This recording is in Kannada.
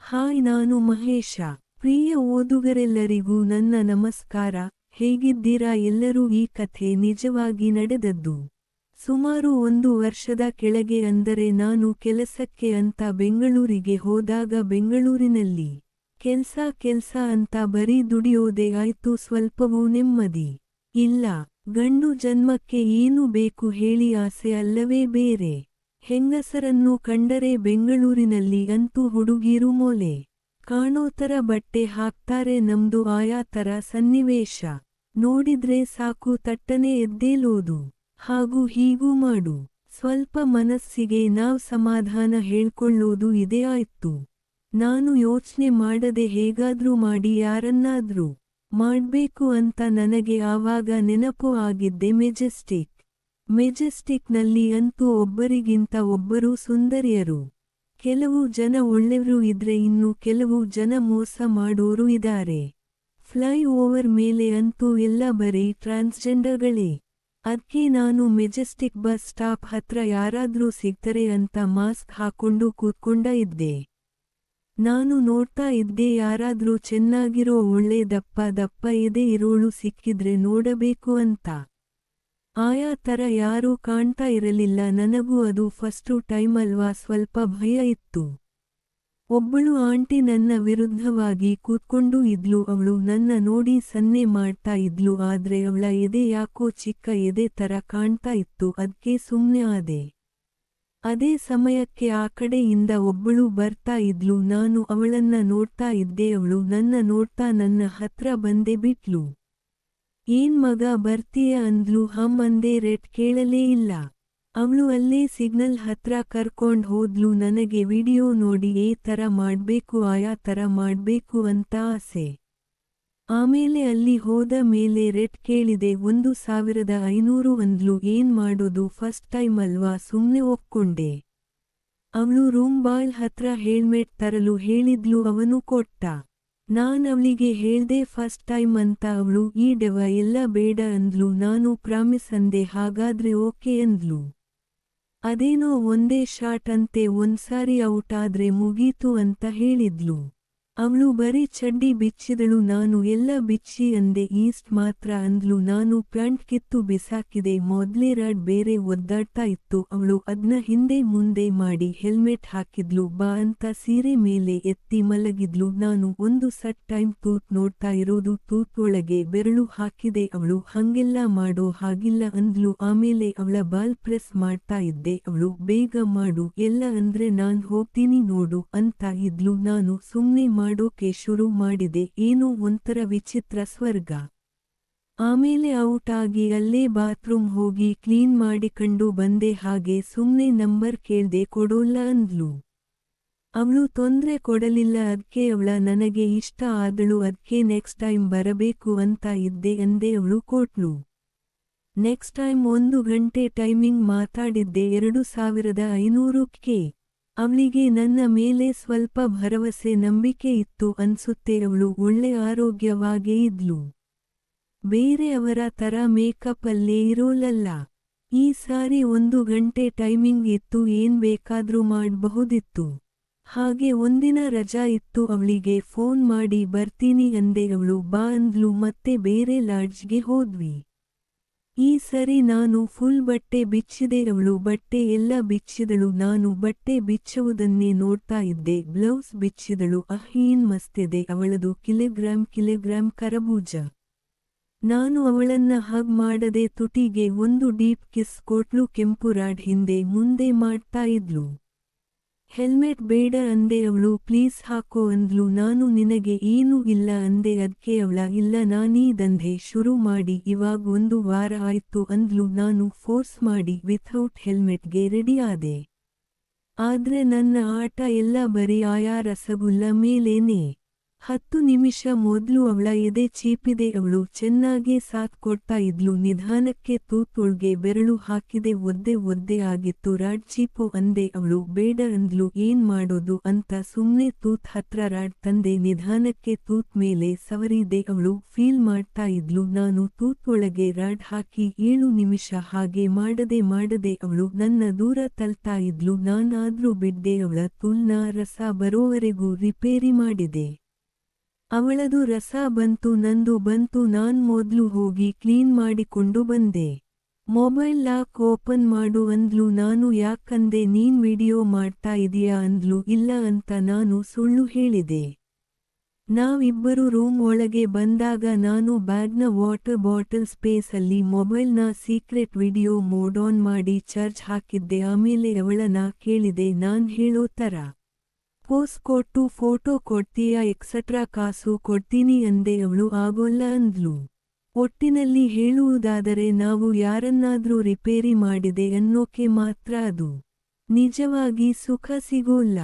ಹಾಯ್, ನಾನು ಮಹೇಶ. ಪ್ರಿಯ ಓದುಗರೆಲ್ಲರಿಗೂ ನನ್ನ ನಮಸ್ಕಾರ. ಹೇಗಿದ್ದೀರಾ ಎಲ್ಲರೂ? ಈ ಕಥೆ ನಿಜವಾಗಿ ನಡೆದದ್ದು ಸುಮಾರು 1 ವರ್ಷದ ಕೆಳಗೆ. ಅಂದರೆ ನಾನು ಕೆಲಸಕ್ಕೆ ಅಂತ ಬೆಂಗಳೂರಿಗೆ ಹೋದಾಗ ಬೆಂಗಳೂರಿನಲ್ಲಿ ಕೆಲ್ಸ ಅಂತ ಬರೀ ದುಡಿಯೋದೇ ಆಯ್ತು. ಸ್ವಲ್ಪವೂ ನೆಮ್ಮದಿ ಇಲ್ಲ. ಗಂಡು ಜನ್ಮಕ್ಕೆ ಏನು ಬೇಕು ಹೇಳಿ? ಆಸೆ ಅಲ್ಲವೇ ಬೇರೆ. ಹೆಂಗಸರನ್ನು ಕಂಡರೆ ಬೆಂಗಳೂರಿನಲ್ಲಿ ಅಂತೂ ಹುಡುಗೀರು ಮೊಲೆ ಕಾಣೋತರ ಬಟ್ಟೆ ಹಾಕ್ತಾರೆ. ನಮ್ದು ಆಯಾ ತರ ಸನ್ನಿವೇಶ. ನೋಡಿದ್ರೆ ಸಾಕು ತಟ್ಟನೆ ಎದ್ದೇಲೋದು. ಹಾಗೂ ಹೀಗೂ ಮಾಡು. ಸ್ವಲ್ಪ ಮನಸ್ಸಿಗೆ ನಾವ್ ಸಮಾಧಾನ ಹೇಳ್ಕೊಳ್ಳೋದು ಇದೇ ಆಯ್ತು. ನಾನು ಯೋಚ್ನೆ ಮಾಡದೆ ಹೇಗಾದ್ರೂ ಮಾಡಿ ಯಾರನ್ನಾದ್ರೂ ಮಾಡ್ಬೇಕು ಅಂತ ನನಗೆ ಆವಾಗ ನೆನಪು ಆಗಿದ್ದೆ ಮೆಜೆಸ್ಟಿಕ್ನಲ್ಲಿ ಅಂತೂ ಒಬ್ಬರಿಗಿಂತ ಒಬ್ಬರು ಸುಂದರಿಯರು. ಕೆಲವು ಜನ ಒಳ್ಳೆವ್ರು ಇದ್ರೆ ಇನ್ನು ಕೆಲವು ಜನ ಮೋಸ ಮಾಡೋರು ಇದಾರೆ. ಫ್ಲೈ ಓವರ್ ಮೇಲೆ ಅಂತೂ ಎಲ್ಲ ಬರೀ ಟ್ರಾನ್ಸ್ಜೆಂಡರ್ಗಳೇ. ಅದ್ಕೆ ನಾನು ಮೆಜೆಸ್ಟಿಕ್ ಬಸ್ ಸ್ಟಾಪ್ ಹತ್ರ ಯಾರಾದ್ರೂ ಸಿಗ್ತಾರೆ ಅಂತ ಮಾಸ್ಕ್ ಹಾಕೊಂಡು ಕೂತ್ಕೊಂಡ ಇದ್ದೆ. ನಾನು ನೋಡ್ತಾ ಇದ್ದೆ ಯಾರಾದ್ರೂ ಚೆನ್ನಾಗಿರೋ ಒಳ್ಳೆ ದಪ್ಪ ಎದೆ ಇರೋಳು ಸಿಕ್ಕಿದ್ರೆ ನೋಡಬೇಕು ಅಂತ. ಆಯಾ ತರ ಯಾರೂ ಕಾಣ್ತಾ ಇರಲಿಲ್ಲ. ನನಗೂ ಅದು ಫಸ್ಟು ಟೈಮ್ ಅಲ್ವಾ, ಸ್ವಲ್ಪ ಭಯ ಇತ್ತು. ಒಬ್ಬಳು ಆಂಟಿ ನನ್ನ ವಿರುದ್ಧವಾಗಿ ಕೂತ್ಕೊಂಡು ಇದ್ಲು. ಅವಳು ನನ್ನ ನೋಡಿ ಸನ್ನೆ ಮಾಡ್ತಾ ಇದ್ಲು. ಆದ್ರೆ ಅವಳ ಎದೆ ಯಾಕೋ ಚಿಕ್ಕ ಎದೆ ತರ ಕಾಣ್ತಾ ಇತ್ತು. ಅದ್ಕೆ ಸುಮ್ನೆ ಆದೆ. ಅದೇ ಸಮಯಕ್ಕೆ ಆ ಕಡೆಯಿಂದ ಒಬ್ಬಳು ಬರ್ತಾ ಇದ್ಲು. ನಾನು ಅವಳನ್ನ ನೋಡ್ತಾ ಇದ್ದೆ. ಅವಳು ನನ್ನ ನೋಡ್ತಾ ನನ್ನ ಹತ್ರ ಬಂದೆ ಬಿಟ್ಲು. ಏನ್ ಮಗ ಬರ್ತೀಯ ಅಂದ್ಲು. ಅಂದೆ. ರೇಟ್ ಕೇಳಲೇ ಇಲ್ಲ. ಅವಳು ಅಲ್ಲೇ ಸಿಗ್ನಲ್ ಹತ್ರ ಕರ್ಕೊಂಡ್ ಹೋದ್ಲು. ನನಗೆ ವಿಡಿಯೋ ನೋಡಿ ಏ ತರ ಮಾಡ್ಬೇಕು ಆಯಾ ತರ ಮಾಡ್ಬೇಕು ಅಂತ ಆಸೆ. ಆಮೇಲೆ ಅಲ್ಲಿ ಹೋದ ಮೇಲೆ ರೇಟ್ ಕೇಳಿದೆ. 1500 ಅಂದ್ಲು. ಏನ್ ಮಾಡೋದು, ಫಸ್ಟ್ ಟೈಮ್ ಅಲ್ವಾ, ಸುಮ್ನೆ ಒಪ್ಕೊಂಡೆ. ಅವಳು ರೂಮ್ ಬಾಯ್ ಹತ್ರ ಹೆಲ್ಮೆಟ್ ತರಲು ಹೇಳಿದ್ಲು. ಅವನು ಕೊಟ್ಟ. ನಾನ್ ಅವಳಿಗೆ ಹೇಳ್ದೆ ಫಸ್ಟ್ ಟೈಮ್ ಅಂತ. ಅವಳು ಈ ಡೆವ ಎಲ್ಲ ಬೇಡ ಅಂದ್ಲು. ನಾನು ಪ್ರಾಮಿಸ್ ಅಂದೆ. ಹಾಗಾದ್ರೆ ಓಕೆ ಅಂದ್ಲು. ಅದೇನೋ ಒಂದೇ ಶಾಟ್ ಅಂತೆ, ಒಂದ್ಸಾರಿ ಔಟ್ ಆದ್ರೆ ಮುಗೀತು ಅಂತ ಹೇಳಿದ್ಲು. ಅವಳು ಬರೀ ಚಡ್ಡಿ ಬಿಚ್ಚಿದಳು. ನಾನು ಎಲ್ಲ ಬಿಚ್ಚಿ ಅಂದೆ. ಈಸ್ಟ್ ಮಾತ್ರ ಅಂದ್ಲು. ನಾನು ಪ್ಯಾಂಟ್ ಕಿತ್ತು ಬಿಸಾಕಿದೆ. ಮೊದ್ಲೇ ರಾಡ್ ಬೇರೆ ಒದ್ದಾಡ್ತಾ ಇತ್ತು. ಅವಳು ಅದ್ನ ಹಿಂದೆ ಮುಂದೆ ಮಾಡಿ ಹೆಲ್ಮೆಟ್ ಹಾಕಿದ್ಲು. ಬಾ ಅಂತ ಸೀರೆ ಮೇಲೆ ಎತ್ತಿ ಮಲಗಿದ್ಲು. ನಾನು ಒಂದು ಸಟ್ ಟೈಮ್ ತೂತ್ ನೋಡ್ತಾ ಇರೋದು. ತೂತ್ ಒಳಗೆ ಬೆರಳು ಹಾಕಿದೆ. ಅವಳು ಹಂಗೆಲ್ಲ ಮಾಡೋ ಹಾಗಿಲ್ಲ ಅಂದ್ಲು. ಆಮೇಲೆ ಅವಳ ಬಾಲ್ ಪ್ರೆಸ್ ಮಾಡ್ತಾ ಇದ್ದೆ. ಅವಳು ಬೇಗ ಮಾಡು ಎಲ್ಲ ಅಂದ್ರೆ ನಾನ್ ಹೋಗ್ತೀನಿ ನೋಡು ಅಂತ ಇದ್ಲು. ನಾನು ಸುಮ್ನೆ ಮಾಡೋಕೆ ಶುರು ಮಾಡಿದೆ. ಏನೋ ಒಂಥರ ವಿಚಿತ್ರ ಸ್ವರ್ಗ. ಆಮೇಲೆ ಔಟ್ ಆಗಿ ಅಲ್ಲೇ ಬಾತ್ರೂಮ್ ಹೋಗಿ ಕ್ಲೀನ್ ಮಾಡಿಕೊಂಡು ಬಂದೆ. ಹಾಗೆ ಸುಮ್ನೆ ನಂಬರ್ ಕೇಳ್ದೆ. ಕೊಡೋಲ್ಲ ಅಂದ್ಲು. ಅವಳು ತೊಂದ್ರೆ ಕೊಡಲಿಲ್ಲ. ಅದ್ಕೆ ಅವಳ ನನಗೆ ಇಷ್ಟ ಆದಳು. ಅದ್ಕೆ ನೆಕ್ಸ್ಟ್ ಟೈಮ್ ಬರಬೇಕು ಅಂತ ಇದ್ದೆ ಅಂದೆ. ಅವಳು ಕೊಟ್ಲು. ನೆಕ್ಸ್ಟ್ ಟೈಮ್ 1 ಗಂಟೆ ಟೈಮಿಂಗ್ ಮಾತಾಡಿದ್ದೆ. 2500ಕ್ಕೆ. ಅವಳಿಗೆ ನನ್ನ ಮೇಲೆ ಸ್ವಲ್ಪ ಭರವಸೆ ನಂಬಿಕೆ ಇತ್ತು ಅನ್ಸುತ್ತೆ. ಅವಳು ಒಳ್ಳೆ ಆರೋಗ್ಯವಾಗೇ ಇದ್ಲು. ಬೇರೆ ಅವರ ತರ ಮೇಕಪ್ ಅಲ್ಲೇ ಇರೋಳಲ್ಲ. ಈ ಸಾರಿ 1 ಗಂಟೆ ಟೈಮಿಂಗ್ ಇತ್ತು. ಏನ್ ಬೇಕಾದ್ರೂ ಮಾಡ್ಬಹುದಿತ್ತು. ಹಾಗೆ ಒಂದಿನ ರಜಾ ಇತ್ತು. ಅವಳಿಗೆ ಫೋನ್ ಮಾಡಿ ಬರ್ತೀನಿ ಅಂದೆ. ಅವಳು ಬಾ ಅಂದ್ಲು. ಮತ್ತೆ ಬೇರೆ ಲಾಡ್ಜ್ಗೆ ಹೋದ್ವಿ. ಈ ಸರಿ ನಾನು ಫುಲ್ ಬಟ್ಟೆ ಬಿಚ್ಚಿದೆ. ಅವಳು ಬಟ್ಟೆ ಎಲ್ಲ ಬಿಚ್ಚಿದಳು. ನಾನು ಬಟ್ಟೆ ಬಿಚ್ಚುವುದನ್ನೇ ನೋಡ್ತಾ ಇದ್ದೆ. ಬ್ಲೌಸ್ ಬಿಚ್ಚಿದಳು. ಏನ್ ಮಸ್ತಿದೆ ಅವಳದು. ಕಿಲೋಗ್ರಾಮ್ ಕರಬೂಜ. ನಾನು ಅವಳನ್ನ ಹಗ್ ಮಾಡದೆ. ತುಟಿಗೆ ಒಂದು ಡೀಪ್ ಕಿಸ್ ಕೊಟ್ಲು. ಕೆಂಪು ರಾಡ್ ಹಿಂದೆ ಮುಂದೆ ಮಾಡ್ತಾ ಇದ್ಲು. ಹೆಲ್ಮೆಟ್ ಬೇಡ ಅಂದೆ. ಅವಳು ಪ್ಲೀಸ್ ಹಾಕೋ ಅಂದ್ಲು. ನಾನು ನಿನಗೆ ಏನೂ ಇಲ್ಲ ಅಂದೆ. ಅದ್ಕೆ ಅವಳ ಇಲ್ಲ ನಾನೀ ದಂಧೆ ಶುರು ಮಾಡಿ ಇವಾಗ್ 1 ವಾರ ಆಯ್ತು ಅಂದ್ಲು. ನಾನು ಫೋರ್ಸ್ ಮಾಡಿ ವಿಥೌಟ್ ಹೆಲ್ಮೆಟ್ಗೆ ರೆಡಿ ಆದೆ. ಆದ್ರೆ ನನ್ನ ಆಟ ಎಲ್ಲ ಬರೀ ಆಯಾ ರಸಗುಲ್ಲ ಮೇಲೇನೆ. 10 ನಿಮಿಷ ಮೊದ್ಲು ಅವಳ ಎದೆ ಚೀಪಿದೆ. ಅವಳು ಚೆನ್ನಾಗೇ ಸಾಥ್ ಕೊಡ್ತಾ ಇದ್ಲು. ನಿಧಾನಕ್ಕೆ ತೂತ್ ಒಳ್ಗೆ ಬೆರಳು ಹಾಕಿದೆ. ಒದ್ದೆ ಒದ್ದೆ ಆಗಿತ್ತು. ರಾಡ್ ಚೀಪು ಅಂದೆ. ಅವಳು ಬೇಡ ಅಂದ್ಲು. ಏನ್ ಮಾಡೋದು ಅಂತ ಸುಮ್ನೆ ತೂತ್ ಹತ್ರ ರಾಡ್ ತಂದೆ. ನಿಧಾನಕ್ಕೆ ತೂತ್ ಮೇಲೆ ಸವರಿದೆ. ಅವಳು ಫೀಲ್ ಮಾಡ್ತಾ ಇದ್ಲು. ನಾನು ತೂತ್ ಒಳಗೆ ರಾಡ್ ಹಾಕಿ 7 ನಿಮಿಷ ಹಾಗೆ ಮಾಡದೆ ಅವಳು ನನ್ನ ದೂರ ತಳ್ತಾ ಇದ್ಲು. ನಾನಾದ್ರೂ ಬಿಡ್ದೆ. ಅವಳ ತೂಲ್ನ ರಸ ಬರೋವರೆಗೂ ರಿಪೇರಿ ಮಾಡಿದೆ. ಅವಳದು ರಸ ಬಂತು, ನಂದು ಬಂತು. ನಾನ್ ಮೊದ್ಲು ಹೋಗಿ ಕ್ಲೀನ್ ಮಾಡಿಕೊಂಡು ಬಂದೆ. ಮೊಬೈಲ್ ಲಾಕ್ ಓಪನ್ ಮಾಡು ಅಂದ್ಲು. ನಾನು ಯಾಕಂದೆ. ನೀನ್ ವಿಡಿಯೋ ಮಾಡ್ತಾ ಇದೀಯಾ ಅಂದ್ಲು. ಇಲ್ಲ ಅಂತ ನಾನು ಸುಳ್ಳು ಹೇಳಿದೆ. ನಾವಿಬ್ಬರು ರೂಮ್ ಒಳಗೆ ಬಂದಾಗ ನಾನು ಬ್ಯಾಗ್ನ ವಾಟರ್ ಬಾಟಲ್ ಸ್ಪೇಸ್ ಅಲ್ಲಿ ಮೊಬೈಲ್ನ ಸೀಕ್ರೆಟ್ ವಿಡಿಯೋ ಮೋಡ್ ಆನ್ ಮಾಡಿ ಚಾರ್ಜ್ ಹಾಕಿದ್ದೆ. ಆಮೇಲೆ ಅವಳನ್ನ ಕೇಳಿದೆ, ನಾನ್ ಹೇಳೋ ತರ ಪೋಸ್ ಕೊಟ್ಟು ಫೋಟೋ ಕೊಡ್ತೀಯಾ ಎಕ್ಸಟ್ರಾ ಕಾಸು ಕೊಡ್ತೀನಿ ಅಂದೆ. ಅವಳು ಆಗೋಲ್ಲ ಅಂದ್ಲು. ಒಟ್ಟಿನಲ್ಲಿ ಹೇಳುವುದಾದರೆ ನಾವು ಯಾರನ್ನಾದ್ರೂ ರಿಪೇರಿ ಮಾಡಿದೆ ಅನ್ನೋಕೆ ಮಾತ್ರ ಅದು ನಿಜವಾಗಿ ಸುಖ ಸಿಗೋಲ್ಲ.